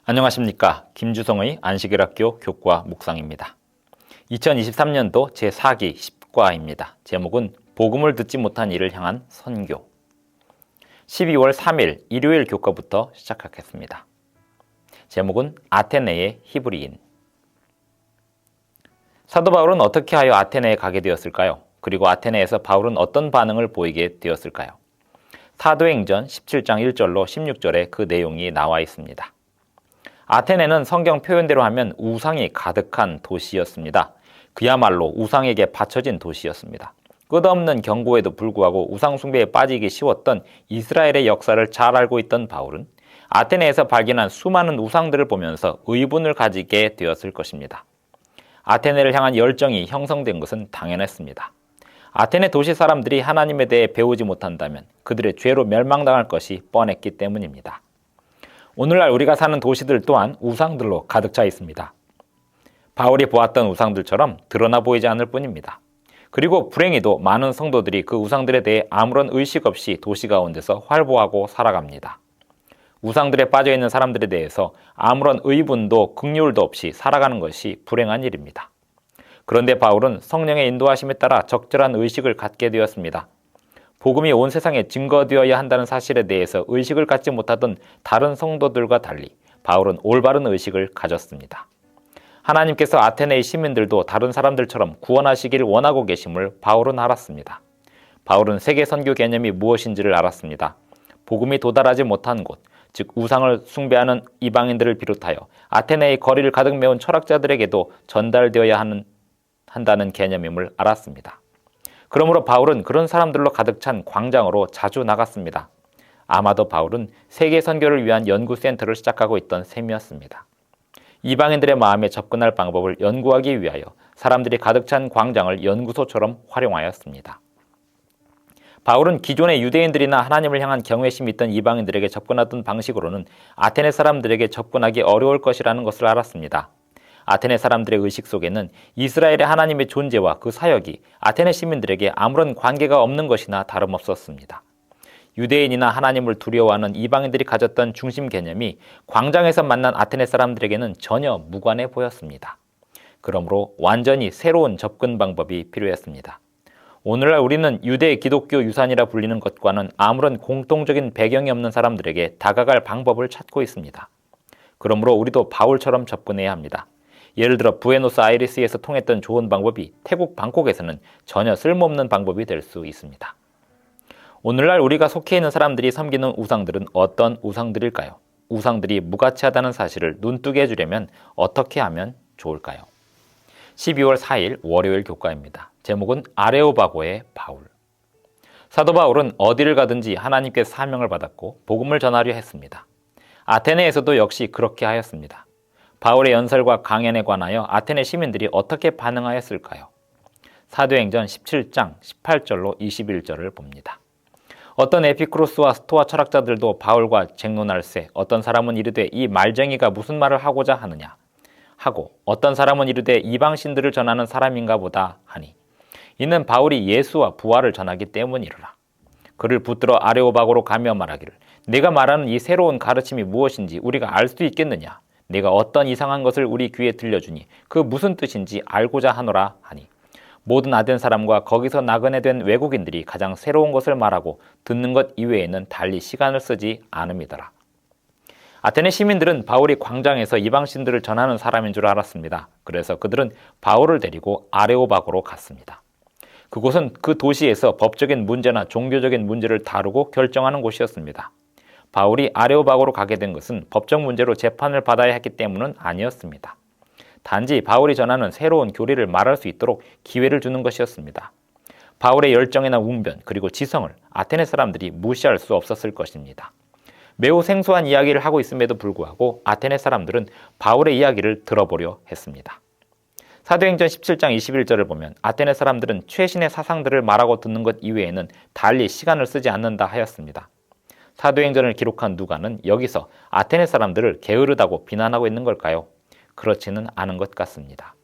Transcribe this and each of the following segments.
안녕하십니까. 김주성의 안식일학교 교과 묵상입니다. 2023년도 제4기 10과입니다. 제목은 복음을 듣지 못한 이를 향한 선교. 12월 3일 일요일 교과부터 시작하겠습니다. 제목은 아테네의 히브리인. 사도 바울은 어떻게 하여 아테네에 가게 되었을까요? 그리고 아테네에서 바울은 어떤 반응을 보이게 되었을까요? 사도행전 17장 1절로 16절에 그 내용이 나와 있습니다. 아테네는 성경 표현대로 하면 우상이 가득한 도시였습니다. 그야말로 우상에게 바쳐진 도시였습니다. 끝없는 경고에도 불구하고 우상 숭배에 빠지기 쉬웠던 이스라엘의 역사를 잘 알고 있던 바울은 아테네에서 발견한 수많은 우상들을 보면서 의문을 가지게 되었을 것입니다. 아테네를 향한 열정이 형성된 것은 당연했습니다. 아테네 도시 사람들이 하나님에 대해 배우지 못한다면 그들의 죄로 멸망당할 것이 뻔했기 때문입니다. 오늘날 우리가 사는 도시들 또한 우상들로 가득 차 있습니다. 바울이 보았던 우상들처럼 드러나 보이지 않을 뿐입니다. 그리고 불행히도 많은 성도들이 그 우상들에 대해 아무런 의식 없이 도시 가운데서 활보하고 살아갑니다. 우상들에 빠져있는 사람들에 대해서 아무런 의분도 긍휼도 없이 살아가는 것이 불행한 일입니다. 그런데 바울은 성령의 인도하심에 따라 적절한 의식을 갖게 되었습니다. 복음이 온 세상에 증거되어야 한다는 사실에 대해서 의식을 갖지 못하던 다른 성도들과 달리 바울은 올바른 의식을 가졌습니다. 하나님께서 아테네의 시민들도 다른 사람들처럼 구원하시기를 원하고 계심을 바울은 알았습니다. 바울은 세계 선교 개념이 무엇인지를 알았습니다. 복음이 도달하지 못한 곳, 즉 우상을 숭배하는 이방인들을 비롯하여 아테네의 거리를 가득 메운 철학자들에게도 전달되어야 한다는 개념임을 알았습니다. 그러므로 바울은 그런 사람들로 가득 찬 광장으로 자주 나갔습니다. 아마도 바울은 세계 선교를 위한 연구센터를 시작하고 있던 셈이었습니다. 이방인들의 마음에 접근할 방법을 연구하기 위하여 사람들이 가득 찬 광장을 연구소처럼 활용하였습니다. 바울은 기존의 유대인들이나 하나님을 향한 경외심이 있던 이방인들에게 접근하던 방식으로는 아테네 사람들에게 접근하기 어려울 것이라는 것을 알았습니다. 아테네 사람들의 의식 속에는 이스라엘의 하나님의 존재와 그 사역이 아테네 시민들에게 아무런 관계가 없는 것이나 다름없었습니다. 유대인이나 하나님을 두려워하는 이방인들이 가졌던 중심 개념이 광장에서 만난 아테네 사람들에게는 전혀 무관해 보였습니다. 그러므로 완전히 새로운 접근 방법이 필요했습니다. 오늘날 우리는 유대 기독교 유산이라 불리는 것과는 아무런 공통적인 배경이 없는 사람들에게 다가갈 방법을 찾고 있습니다. 그러므로 우리도 바울처럼 접근해야 합니다. 예를 들어 부에노스아이레스에서 통했던 좋은 방법이 태국 방콕에서는 전혀 쓸모없는 방법이 될 수 있습니다. 오늘날 우리가 속해 있는 사람들이 섬기는 우상들은 어떤 우상들일까요? 우상들이 무가치하다는 사실을 눈뜨게 해주려면 어떻게 하면 좋을까요? 12월 4일 월요일 교과입니다. 제목은 아레오바고의 바울. 사도 바울은 어디를 가든지 하나님께 사명을 받았고 복음을 전하려 했습니다. 아테네에서도 역시 그렇게 하였습니다. 바울의 연설과 강연에 관하여 아테네 시민들이 어떻게 반응하였을까요? 사도행전 17장 18절로 21절을 봅니다. 어떤 에피쿠로스와 스토아 철학자들도 바울과 쟁론할세 어떤 사람은 이르되 이 말쟁이가 무슨 말을 하고자 하느냐 하고 어떤 사람은 이르되 이방신들을 전하는 사람인가 보다 하니 이는 바울이 예수와 부활을 전하기 때문이로라. 그를 붙들어 아레오바고로 가며 말하기를 내가 말하는 이 새로운 가르침이 무엇인지 우리가 알 수 있겠느냐. 내가 어떤 이상한 것을 우리 귀에 들려주니 그 무슨 뜻인지 알고자 하노라 하니 모든 아덴 사람과 거기서 나그네 된 외국인들이 가장 새로운 것을 말하고 듣는 것 이외에는 달리 시간을 쓰지 않음이더라. 아테네 시민들은 바울이 광장에서 이방신들을 전하는 사람인 줄 알았습니다. 그래서 그들은 바울을 데리고 아레오바고로 갔습니다. 그곳은 그 도시에서 법적인 문제나 종교적인 문제를 다루고 결정하는 곳이었습니다. 바울이 아레오바고로 가게 된 것은 법적 문제로 재판을 받아야 했기 때문은 아니었습니다. 단지 바울이 전하는 새로운 교리를 말할 수 있도록 기회를 주는 것이었습니다. 바울의 열정이나 웅변 그리고 지성을 아테네 사람들이 무시할 수 없었을 것입니다. 매우 생소한 이야기를 하고 있음에도 불구하고 아테네 사람들은 바울의 이야기를 들어보려 했습니다. 사도행전 17장 21절을 보면 아테네 사람들은 최신의 사상들을 말하고 듣는 것 이외에는 달리 시간을 쓰지 않는다 하였습니다. 사도행전을 기록한 누가는 여기서 아테네 사람들을 게으르다고 비난하고 있는 걸까요? 그렇지는 않은 것 같습니다.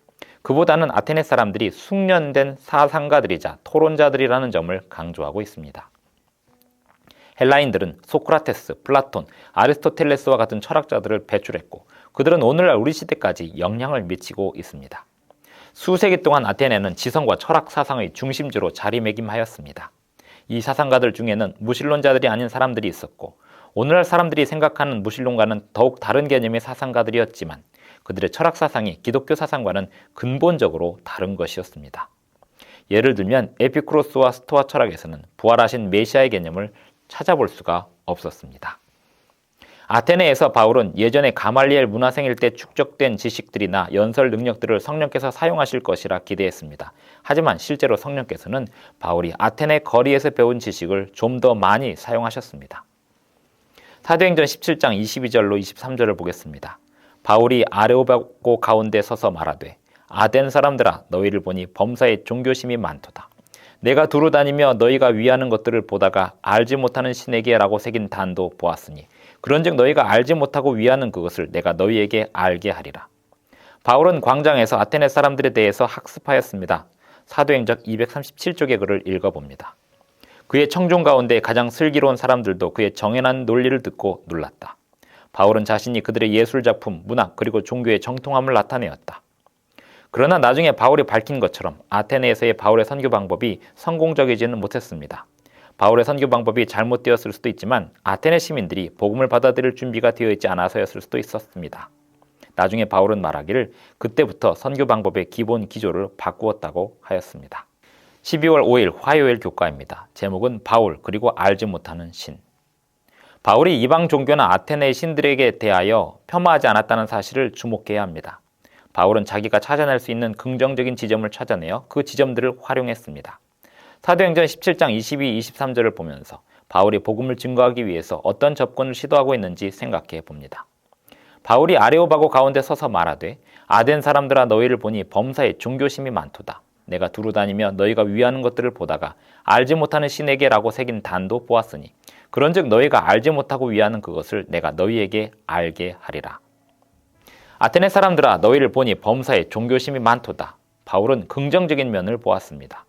그보다는 아테네 사람들이 숙련된 사상가들이자 토론자들이라는 점을 강조하고 있습니다. 헬라인들은 소크라테스, 플라톤, 아리스토텔레스와 같은 철학자들을 배출했고 그들은 오늘날 우리 시대까지 영향을 미치고 있습니다. 수세기 동안 아테네는 지성과 철학 사상의 중심지로 자리매김하였습니다. 이 사상가들 중에는 무신론자들이 아닌 사람들이 있었고, 오늘날 사람들이 생각하는 무신론과는 더욱 다른 개념의 사상가들이었지만 그들의 철학 사상이 기독교 사상과는 근본적으로 다른 것이었습니다. 예를 들면 에피쿠로스와 스토아 철학에서는 부활하신 메시아의 개념을 찾아볼 수가 없었습니다. 아테네에서 바울은 예전에 가말리엘 문화생일 때 축적된 지식들이나 연설 능력들을 성령께서 사용하실 것이라 기대했습니다. 하지만 실제로 성령께서는 바울이 아테네 거리에서 배운 지식을 좀 더 많이 사용하셨습니다. 사도행전 17장 22절로 23절을 보겠습니다. 바울이 아레오바고 가운데 서서 말하되 아덴 사람들아 너희를 보니 범사에 종교심이 많도다. 내가 두루 다니며 너희가 위하는 것들을 보다가 알지 못하는 신에게라고 새긴 단도 보았으니 그런즉 너희가 알지 못하고 위하는 그것을 내가 너희에게 알게 하리라. 바울은 광장에서 아테네 사람들에 대해서 학습하였습니다. 사도행전 237쪽의 글을 읽어봅니다. 그의 청중 가운데 가장 슬기로운 사람들도 그의 정연한 논리를 듣고 놀랐다. 바울은 자신이 그들의 예술작품, 문학 그리고 종교의 정통함을 나타내었다. 그러나 나중에 바울이 밝힌 것처럼 아테네에서의 바울의 선교 방법이 성공적이지는 못했습니다. 바울의 선교 방법이 잘못되었을 수도 있지만 아테네 시민들이 복음을 받아들일 준비가 되어 있지 않아서였을 수도 있었습니다. 나중에 바울은 말하기를 그때부터 선교 방법의 기본 기조를 바꾸었다고 하였습니다. 12월 5일 화요일 교과입니다. 제목은 바울 그리고 알지 못하는 신. 바울이 이방 종교나 아테네의 신들에게 대하여 폄하하지 않았다는 사실을 주목해야 합니다. 바울은 자기가 찾아낼 수 있는 긍정적인 지점을 찾아내어 그 지점들을 활용했습니다. 사도행전 17장 22, 23절을 보면서 바울이 복음을 증거하기 위해서 어떤 접근을 시도하고 있는지 생각해 봅니다. 바울이 아레오바고 가운데 서서 말하되 아덴 사람들아 너희를 보니 범사에 종교심이 많도다. 내가 두루 다니며 너희가 위하는 것들을 보다가 알지 못하는 신에게라고 새긴 단도 보았으니 그런즉 너희가 알지 못하고 위하는 그것을 내가 너희에게 알게 하리라. 아테네 사람들아 너희를 보니 범사에 종교심이 많도다. 바울은 긍정적인 면을 보았습니다.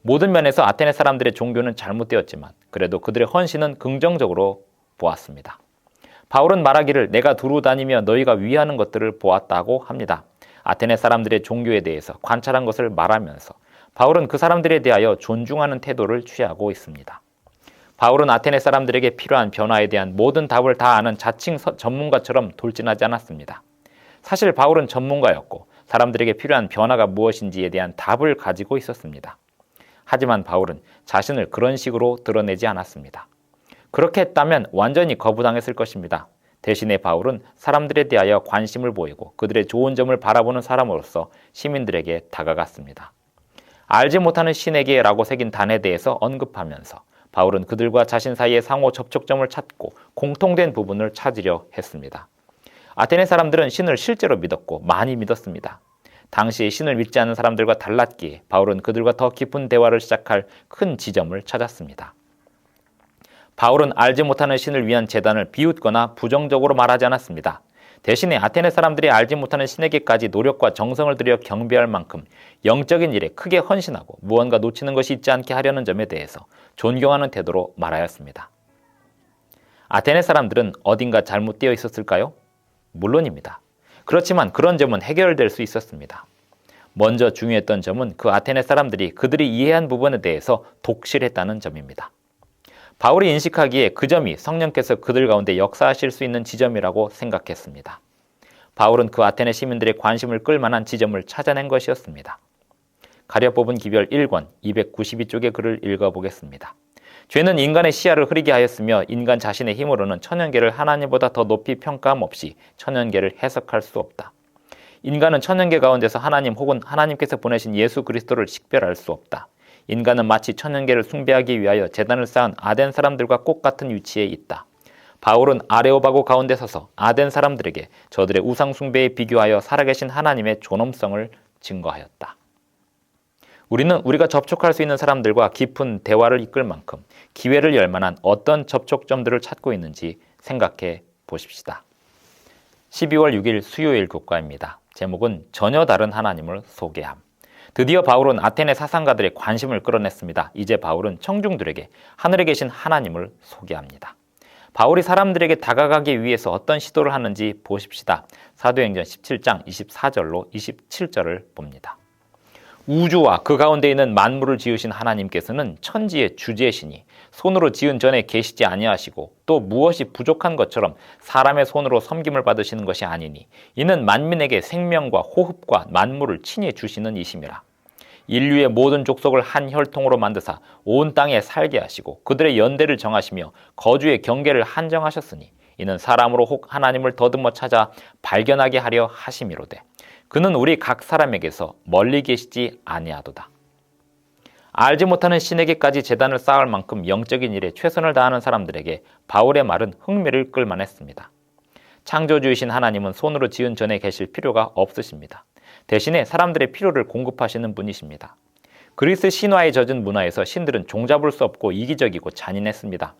모든 면에서 아테네 사람들의 종교는 잘못되었지만 그래도 그들의 헌신은 긍정적으로 보았습니다. 바울은 말하기를 내가 두루 다니며 너희가 위하는 것들을 보았다고 합니다. 아테네 사람들의 종교에 대해서 관찰한 것을 말하면서 바울은 그 사람들에 대하여 존중하는 태도를 취하고 있습니다. 바울은 아테네 사람들에게 필요한 변화에 대한 모든 답을 다 아는 자칭 전문가처럼 돌진하지 않았습니다. 사실 바울은 전문가였고 사람들에게 필요한 변화가 무엇인지에 대한 답을 가지고 있었습니다. 하지만 바울은 자신을 그런 식으로 드러내지 않았습니다. 그렇게 했다면 완전히 거부당했을 것입니다. 대신에 바울은 사람들에 대하여 관심을 보이고 그들의 좋은 점을 바라보는 사람으로서 시민들에게 다가갔습니다. 알지 못하는 신에게 라고 새긴 단에 대해서 언급하면서 바울은 그들과 자신 사이의 상호 접촉점을 찾고 공통된 부분을 찾으려 했습니다. 아테네 사람들은 신을 실제로 믿었고 많이 믿었습니다. 당시에 신을 믿지 않는 사람들과 달랐기에 바울은 그들과 더 깊은 대화를 시작할 큰 지점을 찾았습니다. 바울은 알지 못하는 신을 위한 제단을 비웃거나 부정적으로 말하지 않았습니다. 대신에 아테네 사람들이 알지 못하는 신에게까지 노력과 정성을 들여 경배할 만큼 영적인 일에 크게 헌신하고 무언가 놓치는 것이 있지 않게 하려는 점에 대해서 존경하는 태도로 말하였습니다. 아테네 사람들은 어딘가 잘못되어 있었을까요? 물론입니다. 그렇지만 그런 점은 해결될 수 있었습니다. 먼저 중요했던 점은 그 아테네 사람들이 그들이 이해한 부분에 대해서 독실했다는 점입니다. 바울이 인식하기에 그 점이 성령께서 그들 가운데 역사하실 수 있는 지점이라고 생각했습니다. 바울은 그 아테네 시민들의 관심을 끌만한 지점을 찾아낸 것이었습니다. 가려 뽑은 기별 1권 292쪽의 글을 읽어보겠습니다. 죄는 인간의 시야를 흐리게 하였으며 인간 자신의 힘으로는 천연계를 하나님보다 더 높이 평가함 없이 천연계를 해석할 수 없다. 인간은 천연계 가운데서 하나님 혹은 하나님께서 보내신 예수 그리스도를 식별할 수 없다. 인간은 마치 천연계를 숭배하기 위하여 제단을 쌓은 아덴 사람들과 똑같은 위치에 있다. 바울은 아레오바고 가운데 서서 아덴 사람들에게 저들의 우상 숭배에 비교하여 살아계신 하나님의 존엄성을 증거하였다. 우리는 우리가 접촉할 수 있는 사람들과 깊은 대화를 이끌 만큼 기회를 열 만한 어떤 접촉점들을 찾고 있는지 생각해 보십시다. 12월 6일 수요일 교과입니다. 제목은 전혀 다른 하나님을 소개함. 드디어 바울은 아테네 사상가들의 관심을 끌어냈습니다. 이제 바울은 청중들에게 하늘에 계신 하나님을 소개합니다. 바울이 사람들에게 다가가기 위해서 어떤 시도를 하는지 보십시다. 사도행전 17장 24절로 27절을 봅니다. 우주와 그 가운데 있는 만물을 지으신 하나님께서는 천지의 주제시니 손으로 지은 전에 계시지 아니하시고 또 무엇이 부족한 것처럼 사람의 손으로 섬김을 받으시는 것이 아니니 이는 만민에게 생명과 호흡과 만물을 친히 주시는 이심이라. 인류의 모든 족속을 한 혈통으로 만드사 온 땅에 살게 하시고 그들의 연대를 정하시며 거주의 경계를 한정하셨으니 이는 사람으로 혹 하나님을 더듬어 찾아 발견하게 하려 하심이로되 그는 우리 각 사람에게서 멀리 계시지 아니하도다. 알지 못하는 신에게까지 제단을 쌓을 만큼 영적인 일에 최선을 다하는 사람들에게 바울의 말은 흥미를 끌만했습니다. 창조주이신 하나님은 손으로 지은 전에 계실 필요가 없으십니다. 대신에 사람들의 필요를 공급하시는 분이십니다. 그리스 신화에 젖은 문화에서 신들은 종잡을 수 없고 이기적이고 잔인했습니다.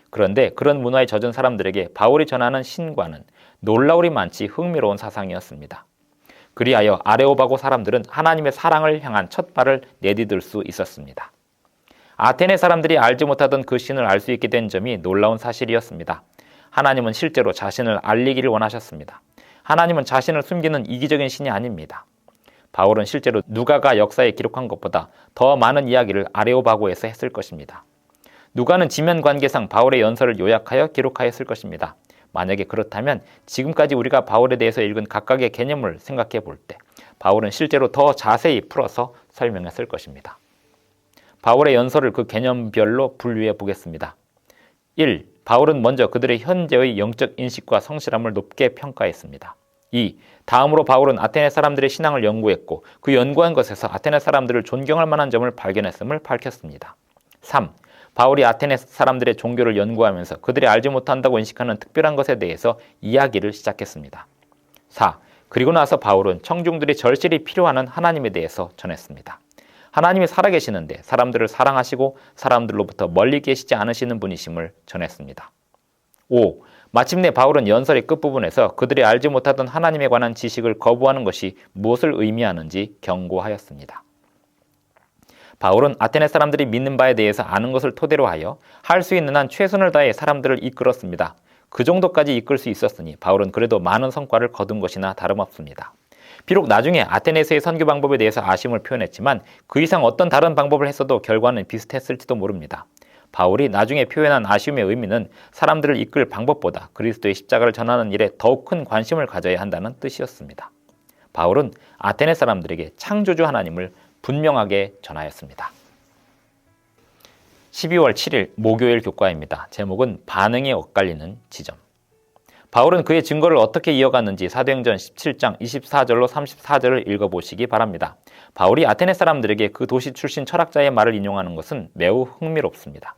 그런데 그런 문화에 젖은 사람들에게 바울이 전하는 신과는 놀라울이 많지 흥미로운 사상이었습니다. 그리하여 아레오바고 사람들은 하나님의 사랑을 향한 첫 발을 내디딜 수 있었습니다. 아테네 사람들이 알지 못하던 그 신을 알 수 있게 된 점이 놀라운 사실이었습니다. 하나님은 실제로 자신을 알리기를 원하셨습니다. 하나님은 자신을 숨기는 이기적인 신이 아닙니다. 바울은 실제로 누가가 역사에 기록한 것보다 더 많은 이야기를 아레오바고에서 했을 것입니다. 누가는 지면 관계상 바울의 연설을 요약하여 기록하였을 것입니다. 만약에 그렇다면 지금까지 우리가 바울에 대해서 읽은 각각의 개념을 생각해 볼 때 바울은 실제로 더 자세히 풀어서 설명했을 것입니다. 바울의 연설을 그 개념별로 분류해 보겠습니다. 1. 바울은 먼저 그들의 현재의 영적 인식과 성실함을 높게 평가했습니다. 2. 다음으로 바울은 아테네 사람들의 신앙을 연구했고 그 연구한 것에서 아테네 사람들을 존경할 만한 점을 발견했음을 밝혔습니다. 3. 바울이 아테네 사람들의 종교를 연구하면서 그들이 알지 못한다고 인식하는 특별한 것에 대해서 이야기를 시작했습니다. 4. 그리고 나서 바울은 청중들이 절실히 필요하는 하나님에 대해서 전했습니다. 하나님이 살아계시는데 사람들을 사랑하시고 사람들로부터 멀리 계시지 않으시는 분이심을 전했습니다. 5. 마침내 바울은 연설의 끝부분에서 그들이 알지 못하던 하나님에 관한 지식을 거부하는 것이 무엇을 의미하는지 경고하였습니다. 바울은 아테네 사람들이 믿는 바에 대해서 아는 것을 토대로 하여 할 수 있는 한 최선을 다해 사람들을 이끌었습니다. 그 정도까지 이끌 수 있었으니 바울은 그래도 많은 성과를 거둔 것이나 다름없습니다. 비록 나중에 아테네에서의 선교 방법에 대해서 아쉬움을 표현했지만 그 이상 어떤 다른 방법을 했어도 결과는 비슷했을지도 모릅니다. 바울이 나중에 표현한 아쉬움의 의미는 사람들을 이끌 방법보다 그리스도의 십자가를 전하는 일에 더욱 큰 관심을 가져야 한다는 뜻이었습니다. 바울은 아테네 사람들에게 창조주 하나님을 분명하게 전하였습니다. 12월 7일 목요일 교과입니다. 제목은 반응이 엇갈리는 지점. 바울은 그의 증거를 어떻게 이어갔는지 사도행전 17장 24절로 34절을 읽어보시기 바랍니다. 바울이 아테네 사람들에게 그 도시 출신 철학자의 말을 인용하는 것은 매우 흥미롭습니다.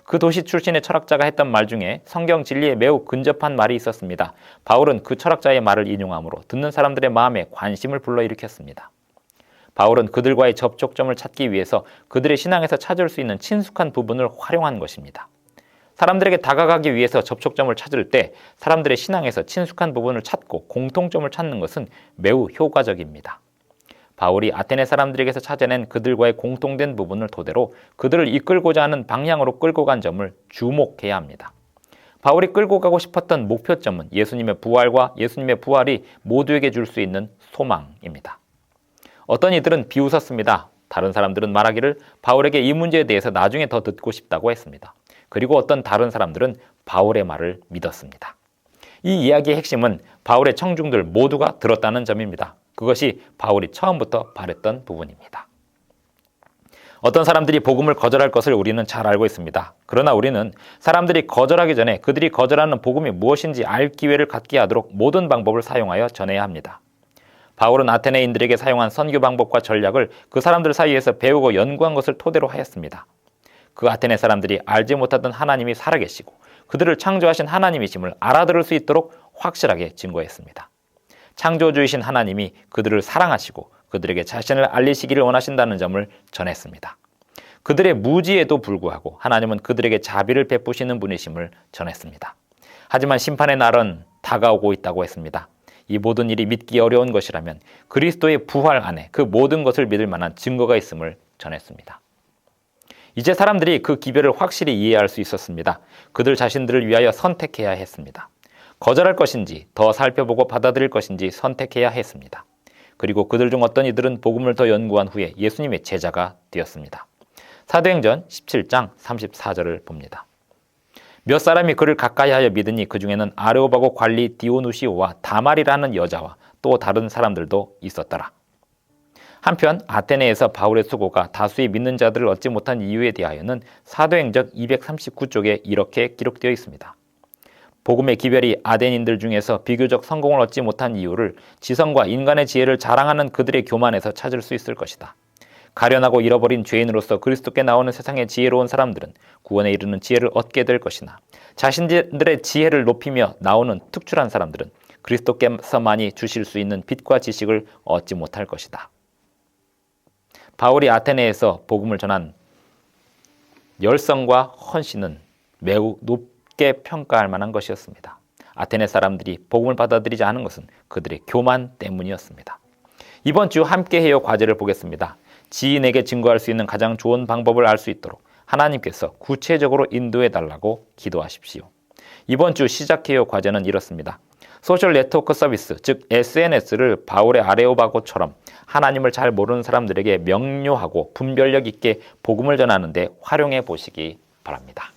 그 도시 출신의 철학자가 했던 말 중에 성경 진리에 매우 근접한 말이 있었습니다. 바울은 그 철학자의 말을 인용함으로 듣는 사람들의 마음에 관심을 불러일으켰습니다. 바울은 그들과의 접촉점을 찾기 위해서 그들의 신앙에서 찾을 수 있는 친숙한 부분을 활용한 것입니다. 사람들에게 다가가기 위해서 접촉점을 찾을 때 사람들의 신앙에서 친숙한 부분을 찾고 공통점을 찾는 것은 매우 효과적입니다. 바울이 아테네 사람들에게서 찾아낸 그들과의 공통된 부분을 토대로 그들을 이끌고자 하는 방향으로 끌고 간 점을 주목해야 합니다. 바울이 끌고 가고 싶었던 목표점은 예수님의 부활과 예수님의 부활이 모두에게 줄 수 있는 소망입니다. 어떤 이들은 비웃었습니다. 다른 사람들은 말하기를 바울에게 이 문제에 대해서 나중에 더 듣고 싶다고 했습니다. 그리고 어떤 다른 사람들은 바울의 말을 믿었습니다. 이 이야기의 핵심은 바울의 청중들 모두가 들었다는 점입니다. 그것이 바울이 처음부터 바랬던 부분입니다. 어떤 사람들이 복음을 거절할 것을 우리는 잘 알고 있습니다. 그러나 우리는 사람들이 거절하기 전에 그들이 거절하는 복음이 무엇인지 알 기회를 갖게 하도록 모든 방법을 사용하여 전해야 합니다. 바울은 아테네인들에게 사용한 선교 방법과 전략을 그 사람들 사이에서 배우고 연구한 것을 토대로 하였습니다. 그 아테네 사람들이 알지 못하던 하나님이 살아계시고 그들을 창조하신 하나님이심을 알아들을 수 있도록 확실하게 증거했습니다. 창조주이신 하나님이 그들을 사랑하시고 그들에게 자신을 알리시기를 원하신다는 점을 전했습니다. 그들의 무지에도 불구하고 하나님은 그들에게 자비를 베푸시는 분이심을 전했습니다. 하지만 심판의 날은 다가오고 있다고 했습니다. 이 모든 일이 믿기 어려운 것이라면 그리스도의 부활 안에 그 모든 것을 믿을 만한 증거가 있음을 전했습니다. 이제 사람들이 그 기별을 확실히 이해할 수 있었습니다. 그들 자신들을 위하여 선택해야 했습니다. 거절할 것인지 더 살펴보고 받아들일 것인지 선택해야 했습니다. 그리고 그들 중 어떤 이들은 복음을 더 연구한 후에 예수님의 제자가 되었습니다. 사도행전 17장 34절을 봅니다. 몇 사람이 그를 가까이하여 믿으니 그 중에는 아레오바고 관리 디오누시오와 다말이라는 여자와 또 다른 사람들도 있었더라. 한편 아테네에서 바울의 수고가 다수의 믿는 자들을 얻지 못한 이유에 대하여는 사도행전 239쪽에 이렇게 기록되어 있습니다. 복음의 기별이 아덴인들 중에서 비교적 성공을 얻지 못한 이유를 지성과 인간의 지혜를 자랑하는 그들의 교만에서 찾을 수 있을 것이다. 가련하고 잃어버린 죄인으로서 그리스도께 나오는 세상의 지혜로운 사람들은 구원에 이르는 지혜를 얻게 될 것이나 자신들의 지혜를 높이며 나오는 특출한 사람들은 그리스도께서만이 주실 수 있는 빛과 지식을 얻지 못할 것이다. 바울이 아테네에서 복음을 전한 열성과 헌신은 매우 높게 평가할 만한 것이었습니다. 아테네 사람들이 복음을 받아들이지 않은 것은 그들의 교만 때문이었습니다. 이번 주 함께해요 과제를 보겠습니다. 지인에게 증거할 수 있는 가장 좋은 방법을 알 수 있도록 하나님께서 구체적으로 인도해 달라고 기도하십시오. 이번 주 시작해요 과제는 이렇습니다. 소셜 네트워크 서비스, 즉 SNS를 바울의 아레오바고처럼 하나님을 잘 모르는 사람들에게 명료하고 분별력 있게 복음을 전하는 데 활용해 보시기 바랍니다.